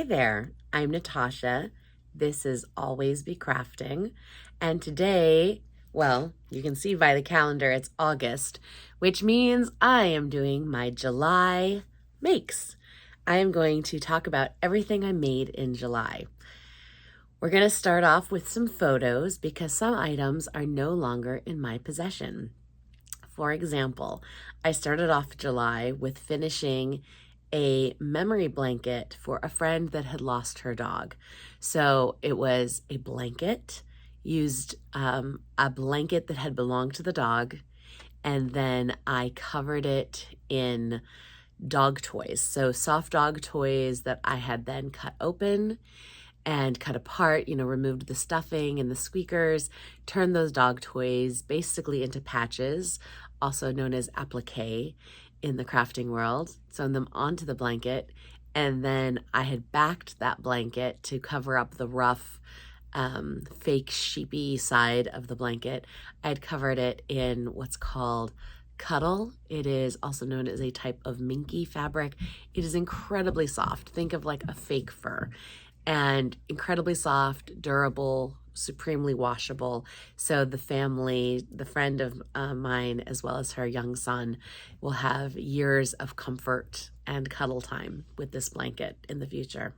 there, I'm Natasha. This is Always Be Crafting. And today, well, you can see by the calendar, it's August, which means I am doing my July makes. I am going to talk about everything I made in July. We're going to start off with some photos because some items are no longer in my possession. For example, I started off July with finishing a memory blanket for a friend that had lost her dog. So it was a blanket, used a blanket that had belonged to the dog, and then I covered it in dog toys. So soft dog toys that I had then cut open and cut apart, removed the stuffing and the squeakers, turned those dog toys basically into patches, also known as applique in the crafting world, sewn them onto the blanket, and then I had backed that blanket to cover up the rough, fake sheepy side of the blanket. I had covered it in what's called cuddle. It is also known as a type of minky fabric. It is incredibly soft. Think of like a fake fur, and incredibly soft, durable, supremely washable. So the friend of mine, as well as her young son, will have years of comfort and cuddle time with this blanket in the future.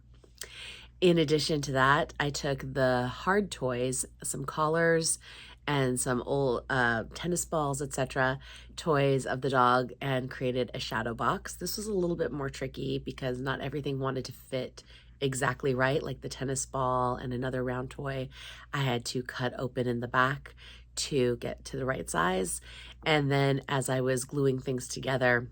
In addition to that, I took the hard toys, some collars and some old tennis balls, etc., toys of the dog, and created a shadow box. This was a little bit more tricky because not everything wanted to fit exactly right, like the tennis ball and another round toy. I had to cut open in the back to get to the right size. And then as I was gluing things together,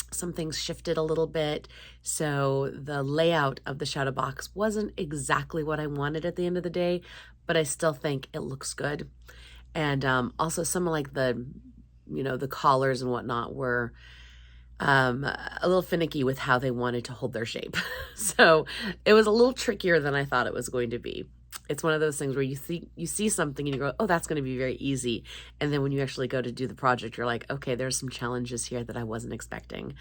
some things shifted a little bit. So the layout of the shadow box wasn't exactly what I wanted at the end of the day, but I still think it looks good. And also some of like the collars and whatnot were a little finicky with how they wanted to hold their shape. So it was a little trickier than I thought it was going to be. It's one of those things where you see something and you go, oh, that's going to be very easy. And then when you actually go to do the project, you're like, okay, there's some challenges here that I wasn't expecting.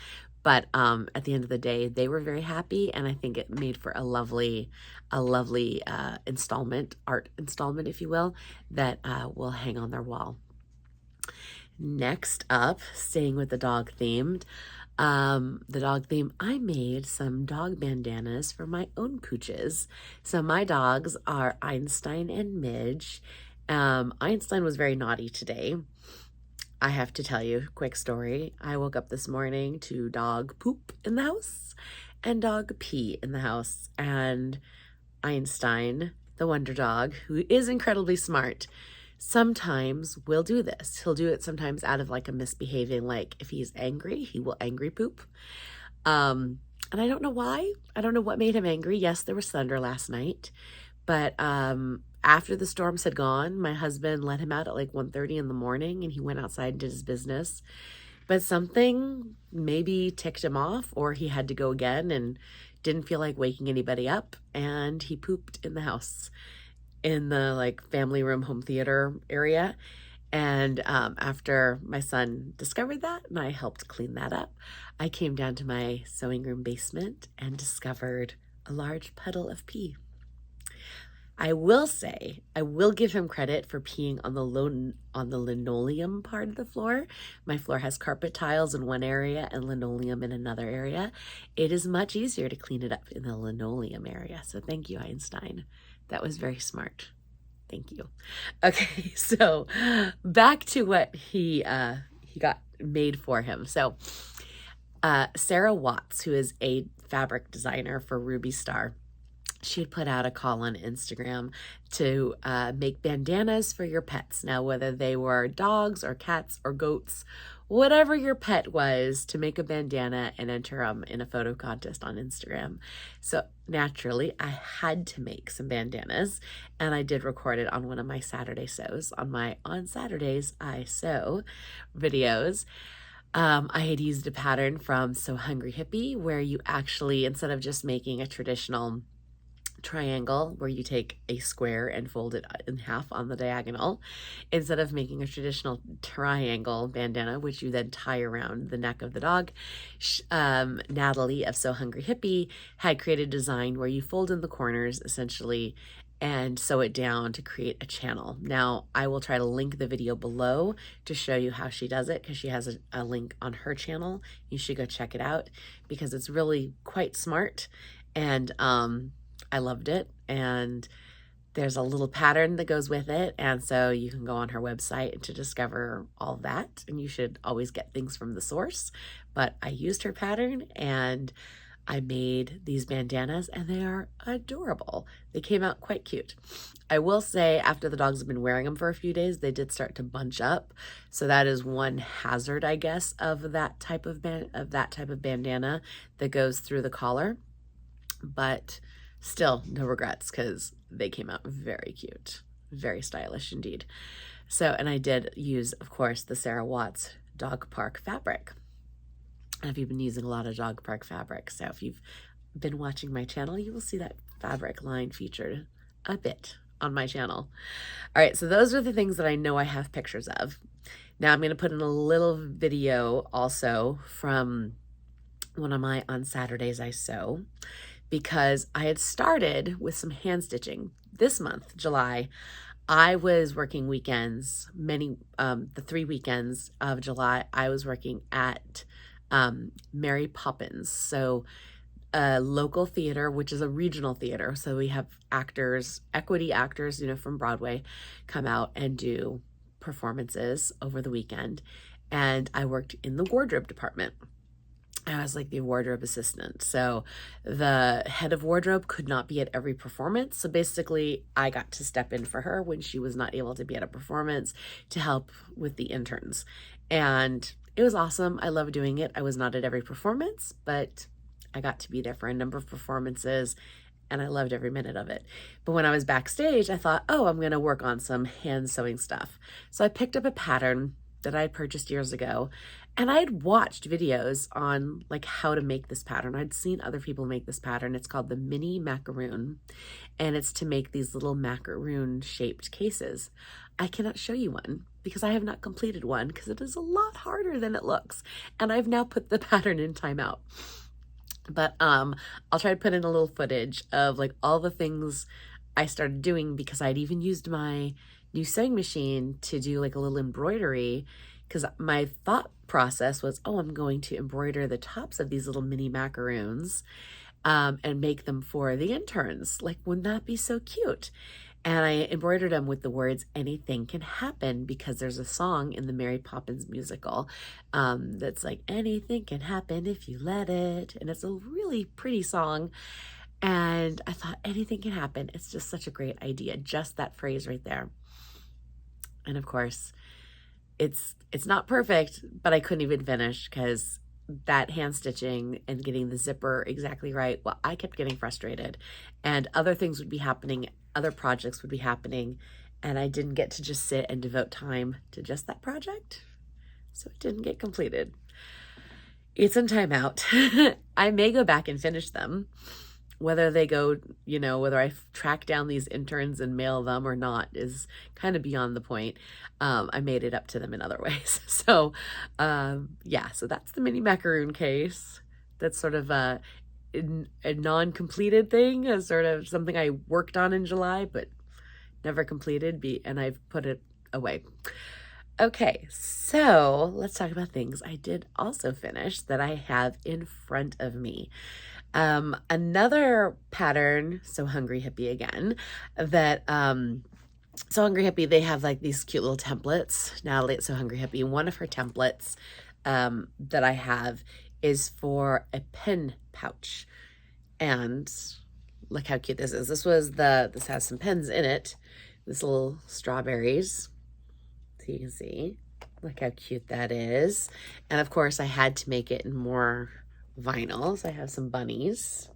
But at the end of the day, they were very happy. And I think it made for a lovely art installment, if you will, that will hang on their wall. Next up, staying with the dog theme, I made some dog bandanas for my own pooches. So my dogs are Einstein and Midge. Einstein was very naughty today. I have to tell you a quick story. I woke up this morning to dog poop in the house and dog pee in the house. And Einstein, the wonder dog, who is incredibly smart, sometimes will do this. He'll do it sometimes out of like a misbehaving, like if he's angry, he will angry poop. And I don't know why. I don't know what made him angry. Yes, there was thunder last night, but after the storms had gone, my husband let him out at like 1:30 in the morning and he went outside and did his business. But something maybe ticked him off, or he had to go again and didn't feel like waking anybody up, and he pooped in the house, in the like family room home theater area. And after my son discovered that and I helped clean that up, I came down to my sewing room basement and discovered a large puddle of pee. I will say, I will give him credit for peeing on the linoleum part of the floor. My floor has carpet tiles in one area and linoleum in another area. It is much easier to clean it up in the linoleum area. So thank you, Einstein. That was very smart. Thank you. Okay, so back to what he got made for him. So Sarah Watts, who is a fabric designer for Ruby Star, she had put out a call on Instagram to make bandanas for your pets. Now, whether they were dogs or cats or goats, whatever your pet was, to make a bandana and enter them in a photo contest on Instagram. So naturally, I had to make some bandanas, and I did record it on one of my Saturday sews, on Saturdays I sew videos. I had used a pattern from Sew Hungry Hippie where you actually, instead of just making a traditional triangle where you take a square and fold it in half on the diagonal instead of making a traditional triangle bandana, which you then tie around the neck of the dog. Natalie of Sew Hungry Hippie had created a design where you fold in the corners essentially and sew it down to create a channel. Now, I will try to link the video below to show you how she does it because she has a link on her channel. You should go check it out because it's really quite smart, and I loved it. And there's a little pattern that goes with it, and so you can go on her website to discover all that, and you should always get things from the source. But I used her pattern and I made these bandanas, and they are adorable. They came out quite cute. I will say after the dogs have been wearing them for a few days, they did start to bunch up. So that is one hazard, I guess, of that type of bandana that goes through the collar. But still, no regrets because they came out very cute, very stylish indeed. So, and I did use, of course, the Sarah Watts Dog Park fabric. I've been using a lot of dog park fabric, so if you've been watching my channel, you will see that fabric line featured a bit on my channel. All right, so those are the things that I know I have pictures of. Now I'm going to put in a little video also from one of my On Saturdays I Sew, because I had started with some hand stitching this month, July. I was working weekends, the 3 weekends of July, I was working at Mary Poppins, so a local theater, which is a regional theater. So we have actors, equity actors, you know, from Broadway come out and do performances over the weekend. And I worked in the wardrobe department. I was like the wardrobe assistant. So the head of wardrobe could not be at every performance. So basically I got to step in for her when she was not able to be at a performance to help with the interns. And it was awesome. I love doing it. I was not at every performance, but I got to be there for a number of performances and I loved every minute of it. But when I was backstage, I thought, oh, I'm going to work on some hand sewing stuff. So I picked up a pattern that I had purchased years ago, and I had watched videos on like how to make this pattern. I'd seen other people make this pattern. It's called the mini macaroon, and it's to make these little macaroon shaped cases. I cannot show you one because I have not completed one because it is a lot harder than it looks. And I've now put the pattern in timeout. But I'll try to put in a little footage of like all the things I started doing because I'd even used my new sewing machine to do like a little embroidery, because my thought process was, oh, I'm going to embroider the tops of these little mini macaroons and make them for the interns. Like, wouldn't that be so cute? And I embroidered them with the words, anything can happen, because there's a song in the Mary Poppins musical that's like, anything can happen if you let it. And it's a really pretty song. And I thought, anything can happen. It's just such a great idea. Just that phrase right there. And of course, it's not perfect, but I couldn't even finish because that hand stitching and getting the zipper exactly right, well, I kept getting frustrated and other things would be happening, other projects would be happening, and I didn't get to just sit and devote time to just that project, so it didn't get completed. It's in timeout. I may go back and finish them. Whether they go, you know, whether I track down these interns and mail them or not is kind of beyond the point. I made it up to them in other ways. So, yeah, so that's the mini macaroon case. That's sort of a non-completed thing, as sort of something I worked on in July, but never completed, and I've put it away. Okay, so let's talk about things I did also finish that I have in front of me. Another pattern, Sew Hungry Hippie again, that Sew Hungry Hippie, they have like these cute little templates. Natalie at Sew Hungry Hippie, one of her templates that I have is for a pen pouch. And look how cute this is. This has some pens in it. This little strawberries. So you can see, look how cute that is. And of course I had to make it in more vinyls. I have some bunnies.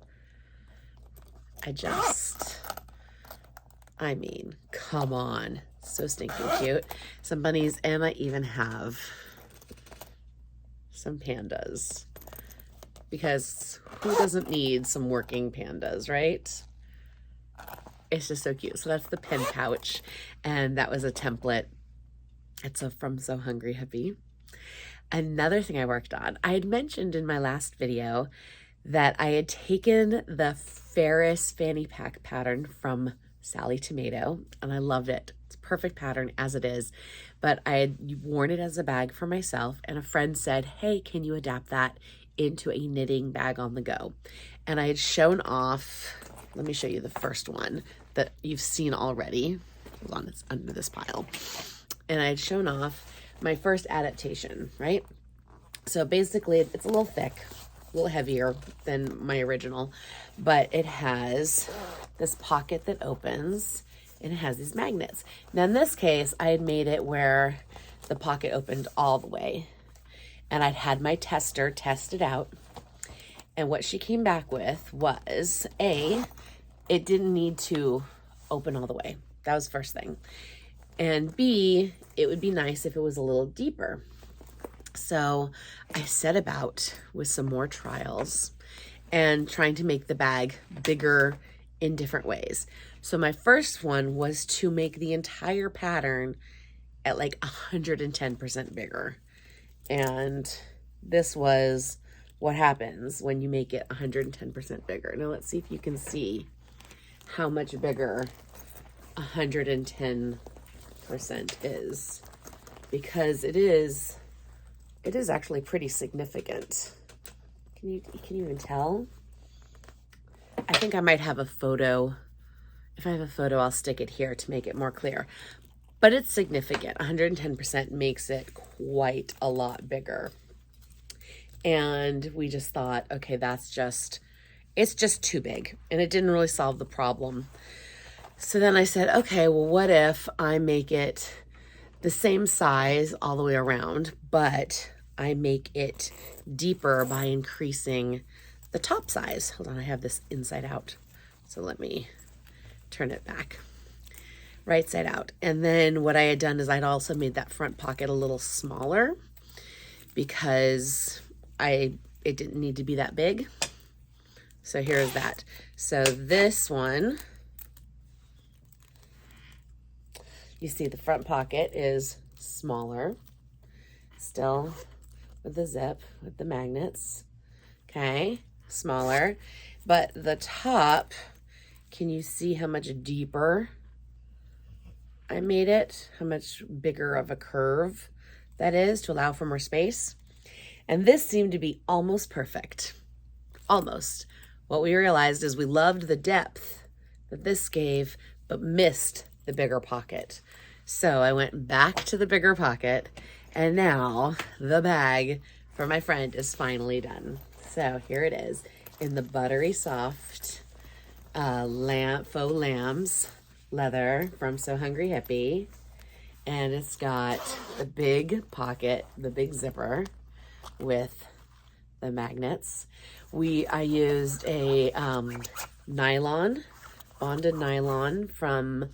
I mean, come on. So stinking cute. Some bunnies, and I even have some pandas. Because who doesn't need some working pandas, right? It's just so cute. So that's the pin pouch, and that was a template. It's from Sew Hungry Hippie. Another thing I worked on, I had mentioned in my last video that I had taken the Ferris Fanny Pack pattern from Sally Tomato, and I loved it. It's a perfect pattern as it is, but I had worn it as a bag for myself, and a friend said, hey, can you adapt that into a knitting bag on the go? And I had shown off, let me show you the first one that you've seen already. Hold on, it's under this pile. And I had shown off my first adaptation, right? So basically it's a little thick, a little heavier than my original, but it has this pocket that opens and it has these magnets. Now in this case, I had made it where the pocket opened all the way, and I'd had my tester test it out. And what she came back with was it didn't need to open all the way. That was the first thing. And B, it would be nice if it was a little deeper. So I set about with some more trials and trying to make the bag bigger in different ways. So my first one was to make the entire pattern at like 110% bigger. And this was what happens when you make it 110% bigger. Now let's see if you can see how much bigger 110% is, because it is actually pretty significant. Can you even tell? I think I might have a photo. If I have a photo, I'll stick it here to make it more clear. But it's significant. 110% makes it quite a lot bigger. And we just thought, okay, it's just too big. And it didn't really solve the problem. So then I said, okay, well, what if I make it the same size all the way around, but I make it deeper by increasing the top size. Hold on, I have this inside out. So let me turn it back. Right side out. And then what I had done is I'd also made that front pocket a little smaller because it didn't need to be that big. So here's that. So this one, you see the front pocket is smaller, still with the zip, with the magnets, okay, smaller. But the top, can you see how much deeper I made it? How much bigger of a curve that is to allow for more space? And this seemed to be almost perfect, almost. What we realized is we loved the depth that this gave, but missed the bigger pocket. So I went back to the bigger pocket, and now the bag for my friend is finally done. So here it is in the buttery soft faux lambs leather from Sew Hungry Hippie. And it's got the big pocket, the big zipper with the magnets. I used a nylon, bonded nylon from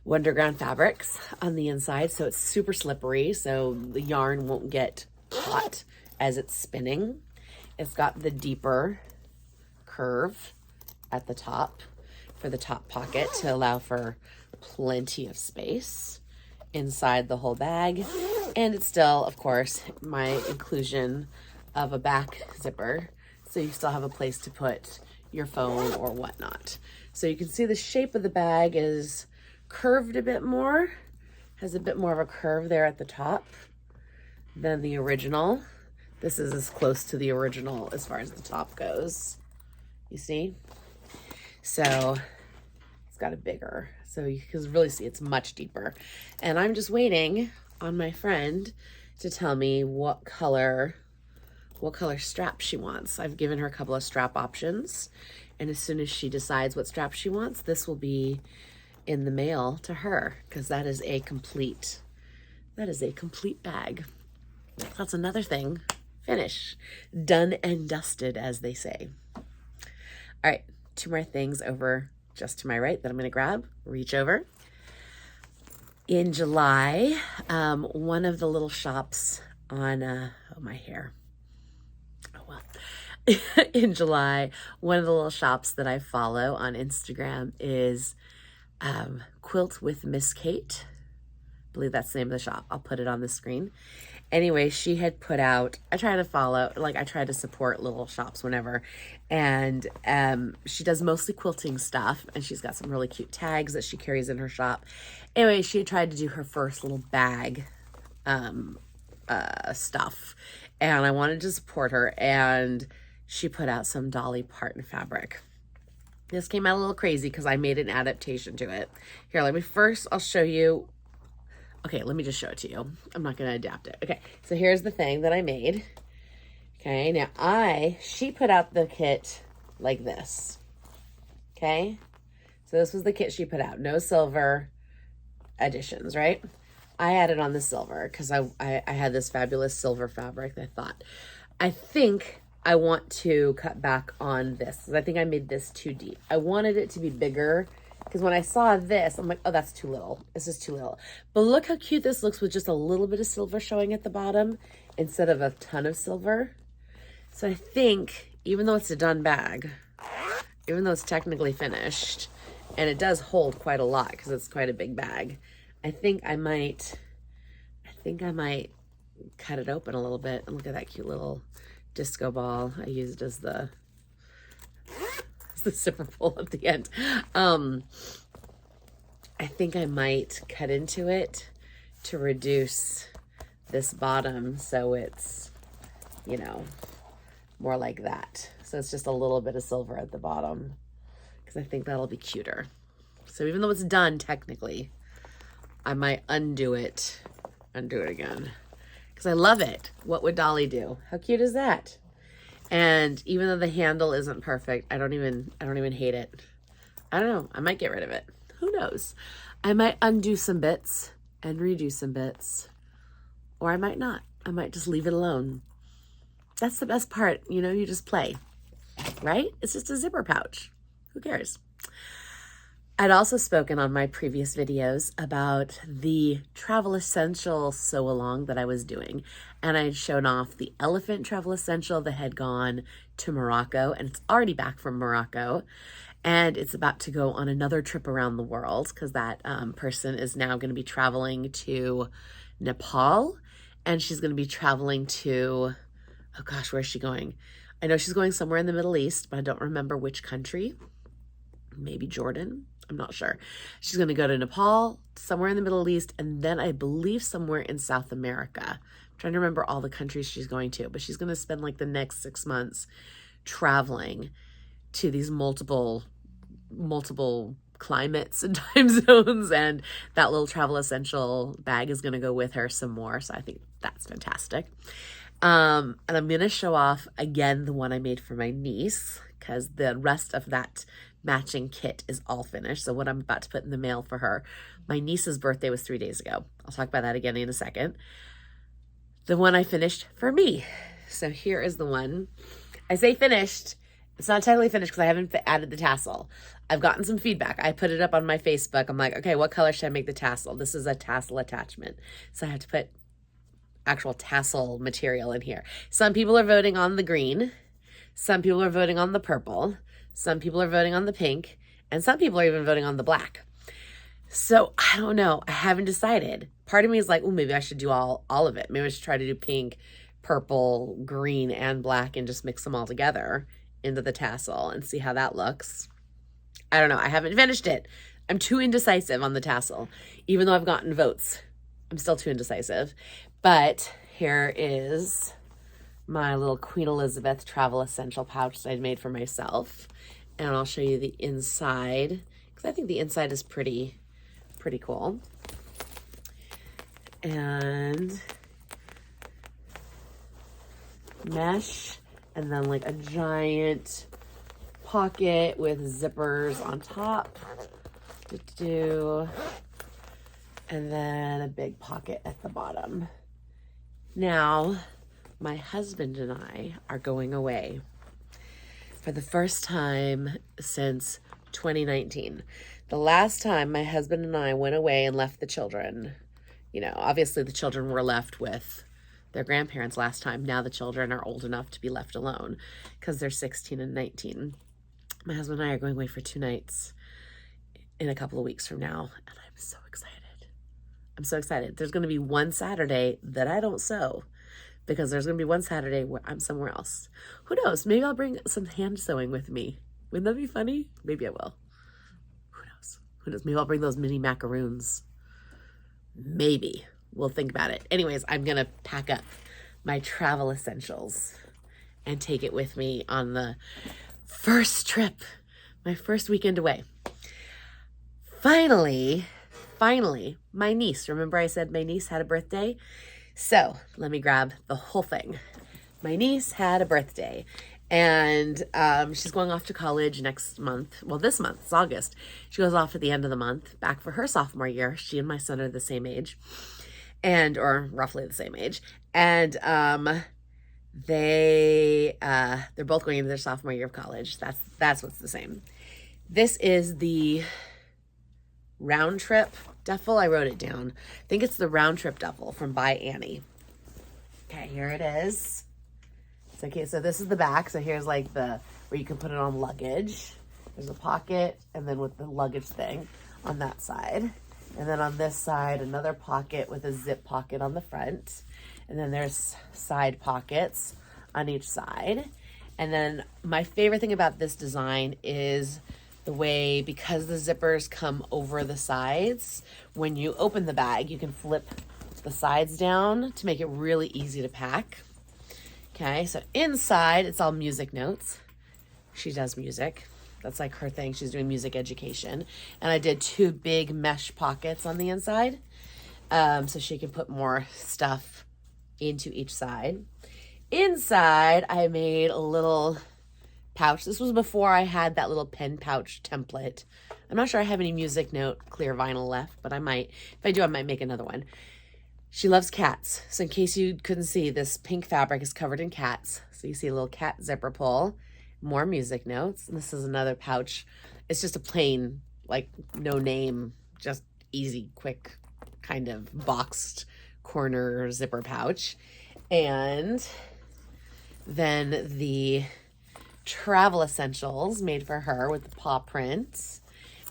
Wonderground Fabrics on the inside, so it's super slippery, so the yarn won't get hot as it's spinning. It's got the deeper curve at the top for the top pocket to allow for plenty of space inside the whole bag. And it's still, of course, my inclusion of a back zipper, so you still have a place to put your phone or whatnot. So you can see the shape of the bag is curved a bit more, has a bit more of a curve there at the top than the original. This is as close to the original as far as the top goes, you see? So it's got a bigger, so you can really see it's much deeper. And I'm just waiting on my friend to tell me what color strap she wants. I've given her a couple of strap options, and as soon as she decides what strap she wants, this will be in the mail to her, because that is a complete bag. That's another thing. Finish. Done and dusted, as they say. All right, 2 more things over just to my right that I'm gonna grab. Reach over. In July, one of the little shops on, oh, my hair. Oh, well. in July. One of the little shops that I follow on Instagram is Quilt with Miss Kate. I believe that's the name of the shop. I'll put it on the screen. Anyway, she had put out, I try to follow, like I try to support little shops whenever, and she does mostly quilting stuff, and she's got some really cute tags that she carries in her shop. Anyway, she had tried to do her first little bag stuff, and I wanted to support her, and she put out some Dolly Parton fabric. This came out a little crazy because I made an adaptation to it. Here, I'll show you. Okay, let me just show it to you. I'm not going to adapt it. Okay, so here's the thing that I made. Okay, now she put out the kit like this. Okay, so this was the kit she put out. No silver additions, right? I added on the silver because I had this fabulous silver fabric that I think I want to cut back on this. I think I made this too deep. I wanted it to be bigger because when I saw this, I'm like, oh, that's too little. This is too little. But look how cute this looks with just a little bit of silver showing at the bottom instead of a ton of silver. So I think, even though it's a done bag, even though it's technically finished, and it does hold quite a lot because it's quite a big bag, I think I might cut it open a little bit. And look at that cute little disco ball I used as the zipper pull at the end. I think I might cut into it to reduce this bottom so it's, more like that. So it's just a little bit of silver at the bottom because I think that'll be cuter. So even though it's done technically, I might undo it again because I love it. What would Dolly do? How cute is that? And even though the handle isn't perfect, I don't even hate it. I don't know. I might get rid of it. Who knows? I might undo some bits and redo some bits, or I might not. I might just leave it alone. That's the best part. You just play, right? It's just a zipper pouch. Who cares? I'd also spoken on my previous videos about the travel essential sew along that I was doing. And I'd shown off the elephant travel essential that had gone to Morocco, and it's already back from Morocco. And it's about to go on another trip around the world because that person is now going to be traveling to Nepal, and she's going to be traveling to, oh gosh, where's she going? I know she's going somewhere in the Middle East, but I don't remember which country. Maybe Jordan. I'm not sure. She's going to go to Nepal, somewhere in the Middle East, and then I believe somewhere in South America. I'm trying to remember all the countries she's going to, but she's going to spend like the next 6 months traveling to these multiple climates and time zones, and that little travel essential bag is going to go with her some more. So I think that's fantastic. And I'm going to show off again the one I made for my niece because the rest of that matching kit is all finished. So what I'm about to put in the mail for her, my niece's birthday was 3 days ago. I'll talk about that again in a second. The one I finished for me. So here is the one. I say finished. It's not technically finished because I haven't added the tassel. I've gotten some feedback. I put it up on my Facebook. I'm like, okay, what color should I make the tassel? This is a tassel attachment. So I have to put actual tassel material in here. Some people are voting on the green. Some people are voting on the purple. Some people are voting on the pink. And some people are even voting on the black. So I don't know. I haven't decided. Part of me is like, oh, maybe I should do all of it. Maybe I should try to do pink, purple, green, and black and just mix them all together into the tassel and see how that looks. I don't know. I haven't finished it. I'm too indecisive on the tassel. Even though I've gotten votes, I'm still too indecisive. But here is my little Queen Elizabeth travel essential pouch that I made for myself. And I'll show you the inside because I think the inside is pretty cool. And mesh, and then like a giant pocket with zippers on top. And then a big pocket at the bottom. Now, my husband and I are going away for the first time since 2019. The last time my husband and I went away and left the children, obviously the children were left with their grandparents last time. Now the children are old enough to be left alone because they're 16 and 19. My husband and I are going away for 2 nights in a couple of weeks from now, and I'm so excited. I'm so excited. There's going to be one Saturday that I don't sew because there's going to be one Saturday where I'm somewhere else. Who knows? Maybe I'll bring some hand sewing with me. Wouldn't that be funny? Maybe I will. Who knows? Who knows? Maybe I'll bring those mini macaroons. Maybe. We'll think about it. Anyways, I'm going to pack up my travel essentials and take it with me on the first trip, my first weekend away. Finally, my niece. Remember I said my niece had a birthday? So let me grab the whole thing. My niece had a birthday, and she's going off to college next month. Well, this month, it's August. She goes off at the end of the month, back for her sophomore year. She and my son are the same age, or roughly the same age. And they're both going into their sophomore year of college. That's what's the same. This is the Round Trip Duffle. I wrote it down. I think it's the Round Trip Duffle from ByAnnie. Okay, here it is. It's okay, so this is the back. So here's like where you can put it on luggage. There's a pocket, and then with the luggage thing on that side. And then on this side, another pocket with a zip pocket on the front. And then there's side pockets on each side. And then my favorite thing about this design is the way, because the zippers come over the sides, when you open the bag, you can flip the sides down to make it really easy to pack. Okay, so inside, it's all music notes. She does music. That's like her thing. She's doing music education. And I did 2 big mesh pockets on the inside, so she can put more stuff into each side. Inside, I made a little pouch. This was before I had that little pen pouch template. I'm not sure I have any music note clear vinyl left, but I might. If I do, I might make another one. She loves cats. So in case you couldn't see, this pink fabric is covered in cats. So you see a little cat zipper pull, more music notes. And this is another pouch. It's just a plain, like no name, just easy, quick kind of boxed corner zipper pouch. And then the travel essentials made for her with the paw prints.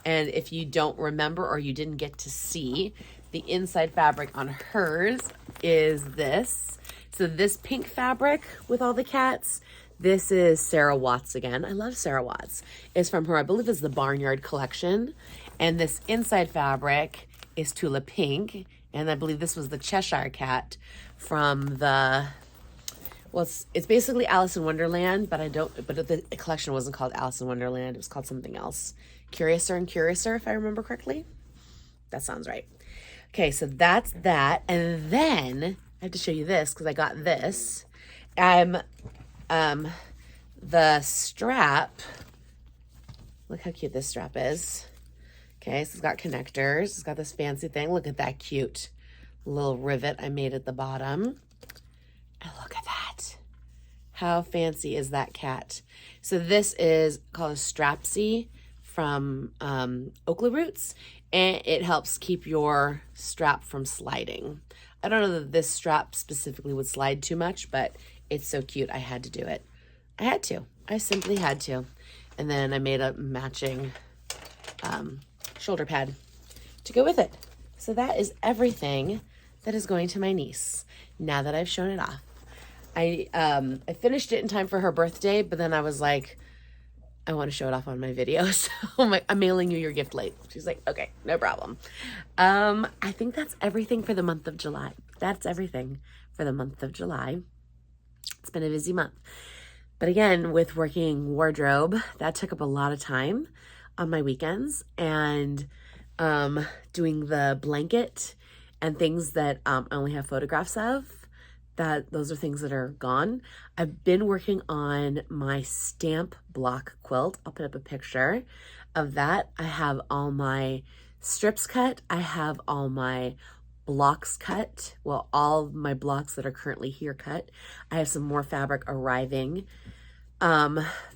And if you don't remember or you didn't get to see, the inside fabric on hers is this. So this pink fabric with all the cats, this is Sarah Watts again. I love Sarah Watts. It's from her, I believe it's the Barnyard collection. And this inside fabric is Tula Pink. And I believe this was the Cheshire Cat from the, well, it's basically Alice in Wonderland, but the collection wasn't called Alice in Wonderland. It was called something else. Curiouser and Curiouser, if I remember correctly. That sounds right. Okay, so that's that. And then I have to show you this because I got this. The strap, look how cute this strap is. Okay, so it's got connectors. It's got this fancy thing. Look at that cute little rivet I made at the bottom. And look at that. How fancy is that cat? So this is called a Strapsy from Oakley Roots, and it helps keep your strap from sliding. I don't know that this strap specifically would slide too much, but it's so cute. I had to do it. I had to. I simply had to. And then I made a matching shoulder pad to go with it. So that is everything that is going to my niece now that I've shown it off. I finished it in time for her birthday, but then I was like, I want to show it off on my video, so I'm mailing you your gift late. She's like, okay, no problem. I think that's everything for the month of July. That's everything for the month of July. It's been a busy month. But again, with working wardrobe, that took up a lot of time on my weekends, and doing the blanket and things that I only have photographs of, those are things that are gone. I've been working on my stamp block quilt. I'll put up a picture of that. I have all my strips cut. I have all my blocks cut. Well, all my blocks that are currently here cut. I have some more fabric arriving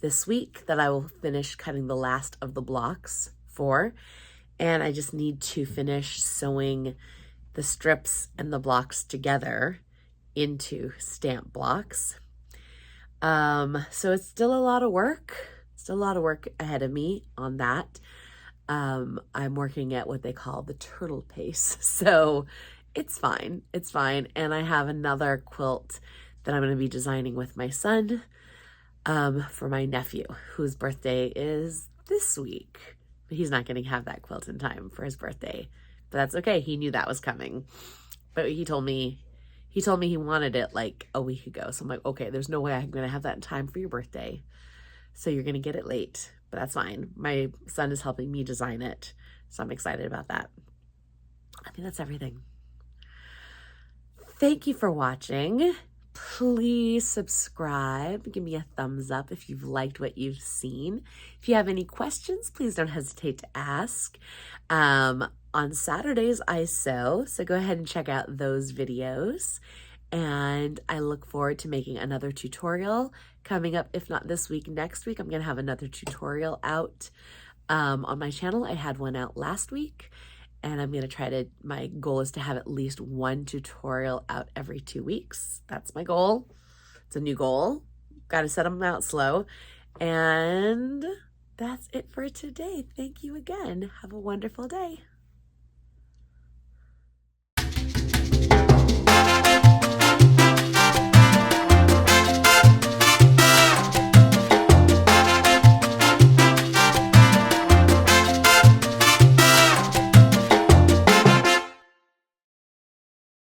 this week that I will finish cutting the last of the blocks for. And I just need to finish sewing the strips and the blocks together into stamp blocks. So it's still a lot of work. Still a lot of work ahead of me on that. I'm working at what they call the turtle pace. So it's fine. It's fine. And I have another quilt that I'm going to be designing with my son for my nephew, whose birthday is this week. But he's not going to have that quilt in time for his birthday. But that's okay. He knew that was coming. But he told me he wanted it like a week ago. So I'm like, okay, there's no way I'm going to have that in time for your birthday. So you're going to get it late, but that's fine. My son is helping me design it. So I'm excited about that. I think that's everything. Thank you for watching. Please subscribe. Give me a thumbs up if you've liked what you've seen. If you have any questions, please don't hesitate to ask. On Saturdays, I sew, so go ahead and check out those videos. And I look forward to making another tutorial coming up. If not this week, next week, I'm going to have another tutorial out on my channel. I had one out last week, and I'm going to try to, my goal is to have at least one tutorial out every 2 weeks. That's my goal. It's a new goal. Got to set them out slow. And that's it for today. Thank you again. Have a wonderful day.